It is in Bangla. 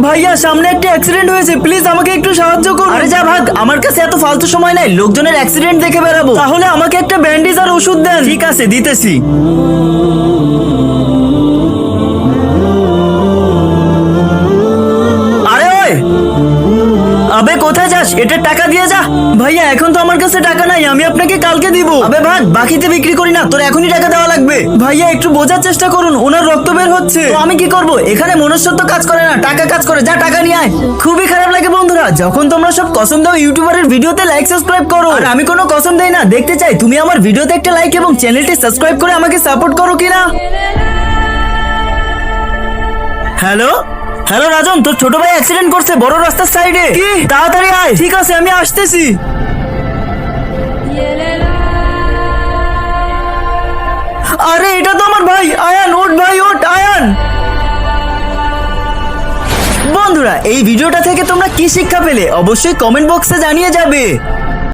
ভাইয়া সামনে একটা অ্যাক্সিডেন্ট হয়েছে, প্লিজ আমাকে একটু সাহায্য করুন। আরে যা ভাগ, আমার কাছে এত ফালতু সময় নাই লোকজনের অ্যাক্সিডেন্ট দেখে বেরাবো। তাহলে আমাকে একটা ব্যান্ডেজ আর ওষুধ দেন। ঠিক আছে দিতেছি। আরে ওই আবে কোথায় যাস? এটার টাকা দিয়ে যা। ভাইয়া এখন তো আমার কাছে টাকা নাই, আমি আপনাকে কালকে দিব। আবে ভাগ, বাকিতে বিক্রি করি না, তোর এখনই টাকা দেওয়া লাগবে। ভাইয়া একটু বোঝার চেষ্টা করুন, ওনার রক্ত বের হচ্ছে। তো আমি কি করব? এখানে মনুষ্যত্ব কাজ করে না, টাকা কাজ করে। যা টাকা নিয়ে আয়। খুবই খারাপ লাগে বন্ধুরা যখন তোমরা সব কসম দাও ইউটিউবারের ভিডিওতে লাইক সাবস্ক্রাইব করো, আর আমি কোনো কসম দেই না। দেখতে চাই তুমি আমার ভিডিওতে একটা লাইক এবং চ্যানেলটি সাবস্ক্রাইব করে আমাকে সাপোর্ট করো কিনা। হ্যালো হ্যালো রাজন, তোর ছোট ভাই অ্যাক্সিডেন্ট করছে বড় রাস্তার সাইডে। কি? তাড়াতাড়ি আয়। ঠিক আছে আমি আসতেছি। আরে এটা তো আমার ভাই আয়ান। ওঠ ভাই ওঠ আয়ান। বন্ধুরা এই ভিডিওটা থেকে তোমরা কি শিক্ষা পেলে অবশ্যই কমেন্ট বক্সে জানিয়ে যাবে।